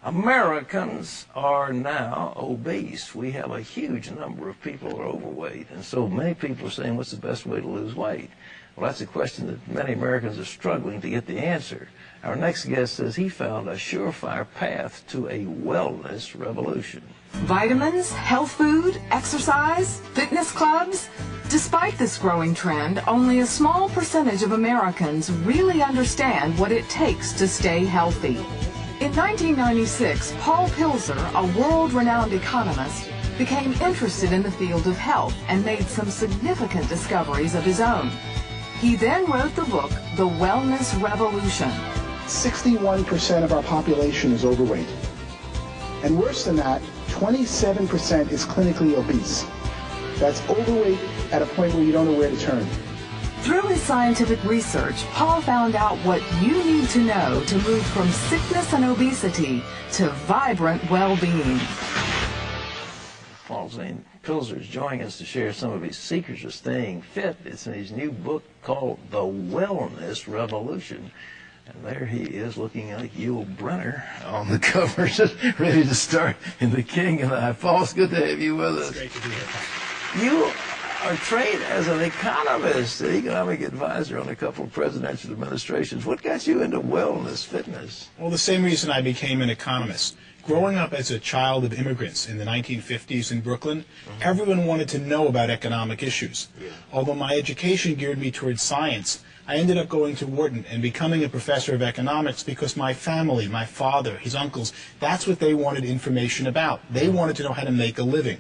Americans are now obese. We have a huge number of people who are overweight, and so many people are saying, what's the best way to lose weight? Well, that's a question that many Americans are struggling to get the answer. Our next guest says he found a surefire path to a wellness revolution. Vitamins, health food, exercise, fitness clubs. Despite this growing trend, only a small percentage of Americans really understand what it takes to stay healthy. In 1996, Paul Pilzer, a world-renowned economist, became interested in the field of health and made some significant discoveries of his own. He then wrote the book, The Wellness Revolution. 61% of our population is overweight. And worse than that, 27% is clinically obese. That's overweight at a point where you don't know where to turn. Through his scientific research, Paul found out what you need to know to move from sickness and obesity to vibrant well-being. Paul Zane Pilzer is joining us to share some of his secrets of staying fit. It's in his new book called The Wellness Revolution. And there he is looking like Yul Brynner on the cover, just ready to start in The King and I. Paul, it's good to have you with us. It's great to be here. You are trained as an economist, an economic advisor on a couple of presidential administrations. What got you into wellness, fitness? Well, the same reason I became an economist. Growing up as a child of immigrants in the 1950s in Brooklyn, everyone wanted to know about economic issues. Although my education geared me towards science, I ended up going to Wharton and becoming a professor of economics because my family, my father, his uncles, that's what they wanted information about. They wanted to know how to make a living.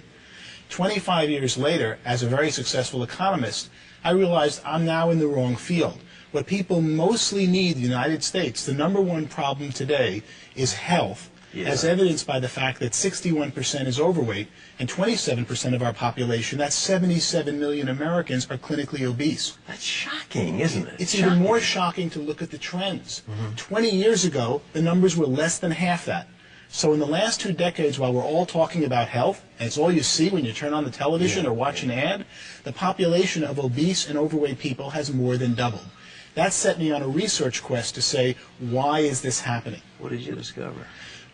25 years later, as a very successful economist, I realized I'm now in the wrong field. What people mostly need in the United States, the #1 problem today, is health, as evidenced by the fact that 61% is overweight and 27% of our population, that's 77 million Americans, are clinically obese. That's shocking, isn't it? It's even more shocking to look at the trends. 20 years ago, the numbers were less than half that. So in the last 2 decades, while we're all talking about health, and it's all you see when you turn on the television or watch an ad, the population of obese and overweight people has more than doubled. That set me on a research quest to say, why is this happening? What did you discover?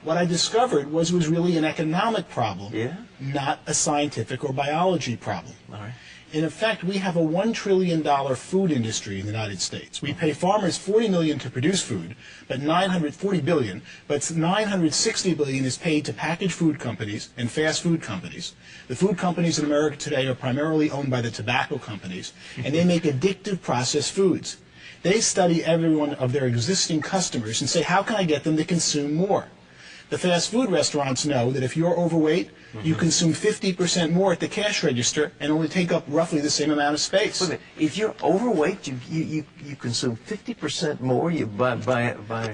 What I discovered was it was really an economic problem, Yeah? not a scientific or biology problem. All right. In effect, we have a $1 trillion food industry in the United States. We pay farmers $40 million to produce food, but $40 billion, but $960 billion is paid to packaged food companies and fast food companies. The food companies in America today are primarily owned by the tobacco companies, and they make addictive processed foods. They study every one of their existing customers and say, how can I get them to consume more? The fast food restaurants know that if you're overweight, you consume 50% more at the cash register and only take up roughly the same amount of space. If you're overweight, you consume 50% more. You buy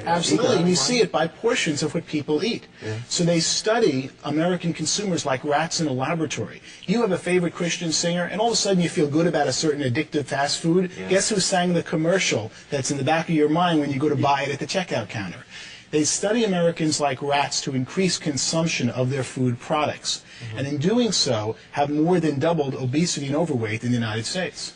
Absolutely, and you see it by portions of what people eat. So they study American consumers like rats in a laboratory. You have a favorite Christian singer, and all of a sudden you feel good about a certain addictive fast food. Guess who sang the commercial that's in the back of your mind when you go to buy it at the checkout counter? They study Americans like rats to increase consumption of their food products, and in doing so have more than doubled obesity and overweight in the United States.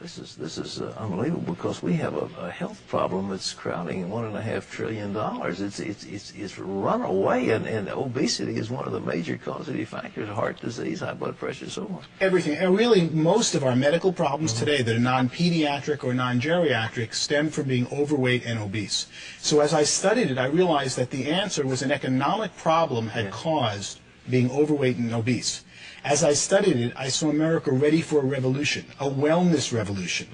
This is unbelievable, because we have a health problem that's crowding $1.5 trillion. It's run away, and obesity is one of the major causative factors: heart disease, high blood pressure, so on. Everything, and really most of our medical problems today that are non-pediatric or non-geriatric stem from being overweight and obese. So as I studied it, I realized that the answer was an economic problem had caused being overweight and obese. As I studied it, I saw America ready for a revolution, a wellness revolution,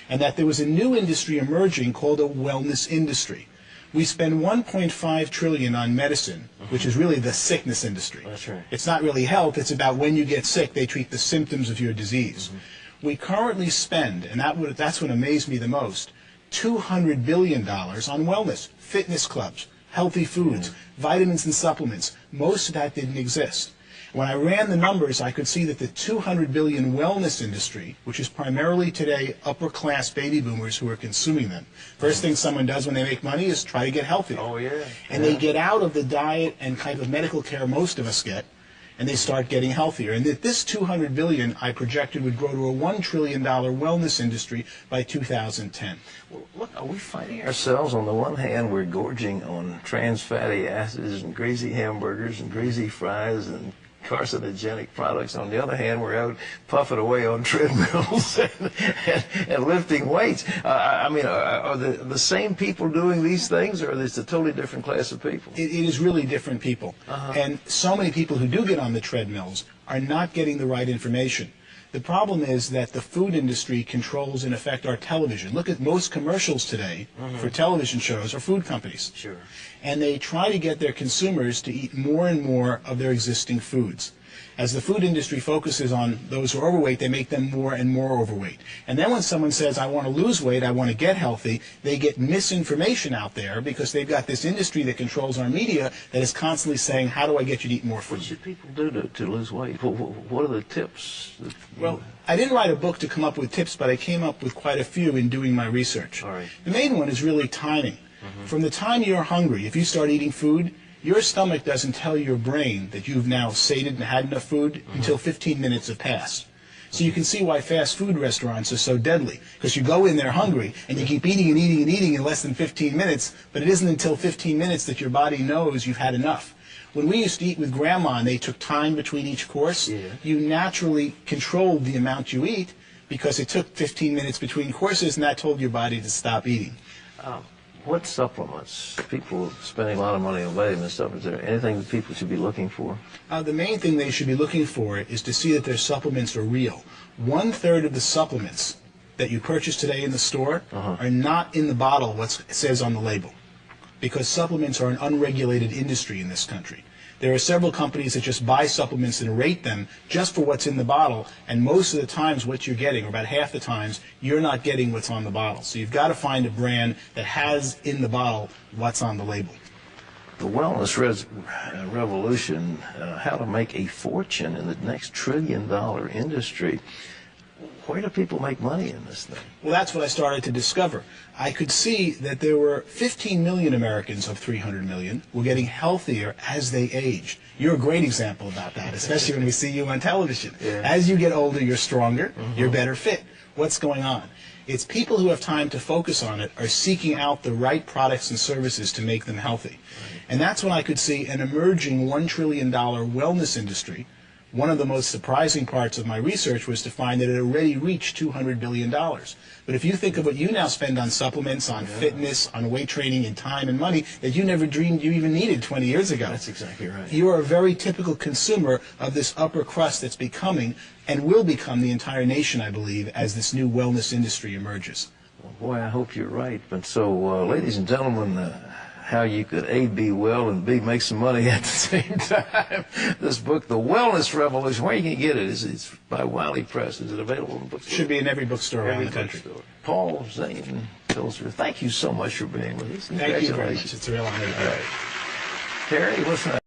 and that there was a new industry emerging called a wellness industry. We spend $1.5 trillion on medicine, which is really the sickness industry. That's right. It's not really health, it's about when you get sick, they treat the symptoms of your disease. We currently spend, and that's what amazed me the most, $200 billion on wellness, fitness clubs, healthy foods, vitamins and supplements. Most of that didn't exist. When I ran the numbers, I could see that the $200 billion wellness industry, which is primarily today upper-class baby boomers who are consuming them, first thing someone does when they make money is try to get healthy. Oh, yeah. And they get out of the diet and kind of medical care most of us get, and they start getting healthier. And that this $200 billion I projected would grow to a $1 trillion wellness industry by 2010. Well, look, are we finding ourselves, on the one hand, we're gorging on trans fatty acids and greasy hamburgers and greasy fries and carcinogenic products. On the other hand, we're out puffing away on treadmills and lifting weights. I mean, are the same people doing these things, or is it a totally different class of people? It is really different people. And so many people who do get on the treadmills are not getting the right information. The problem is that the food industry controls, in effect, our television. Look at most commercials today for television shows are food companies. Sure. And they try to get their consumers to eat more and more of their existing foods. As the food industry focuses on those who are overweight, they make them more and more overweight. And then when someone says, I want to lose weight, I want to get healthy, they get misinformation out there because they've got this industry that controls our media that is constantly saying, how do I get you to eat more food? What should people do to lose weight? What are the tips? Well, I didn't write a book to come up with tips, but I came up with quite a few in doing my research. All right. The main one is really timing. From the time you're hungry, if you start eating food, your stomach doesn't tell your brain that you've now sated and had enough food until 15 minutes have passed. So you can see why fast food restaurants are so deadly, because you go in there hungry and you keep eating and eating and eating in less than 15 minutes, but it isn't until 15 minutes that your body knows you've had enough. When we used to eat with Grandma and they took time between each course, you naturally controlled the amount you eat because it took 15 minutes between courses, and that told your body to stop eating. What supplements? People spending a lot of money on vitamin supplements. Is there anything that people should be looking for? The main thing they should be looking for is to see that their supplements are real. 1/3 of the supplements that you purchase today in the store are not in the bottle what says on the label, because supplements are an unregulated industry in this country. There are several companies that just buy supplements and rate them just for what's in the bottle, and most of the times what you're getting, or about half the times, you're not getting what's on the bottle. So you've got to find a brand that has in the bottle what's on the label. The wellness revolution, how to make a fortune in the next trillion-dollar industry. Where do people make money in this thing? Well, that's what I started to discover. I could see that there were 15 million Americans of 300 million were getting healthier as they aged. You're a great example about that, especially when we see you on television. As you get older, you're stronger, you're better fit. What's going on? It's people who have time to focus on it are seeking out the right products and services to make them healthy. And that's when I could see an emerging $1 trillion wellness industry. One of the most surprising parts of my research was to find that it already reached $200 billion. But if you think of what you now spend on supplements, on fitness, on weight training, and time and money that you never dreamed you even needed 20 years ago. That's exactly right. You are a very typical consumer of this upper crust that's becoming and will become the entire nation, I believe, as this new wellness industry emerges. Well, boy, I hope you're right. But so, ladies and gentlemen, how you could A, be well, and B, make some money at the same time. This book, The Wellness Revolution, where you can get it? It's by Wiley Press. Is it available in bookstores? Should be in every bookstore around the country. Paul, Zane, Pilzer, thank you so much for being with us. Thank you very much. It's a real honor. All right. Terry, what's next?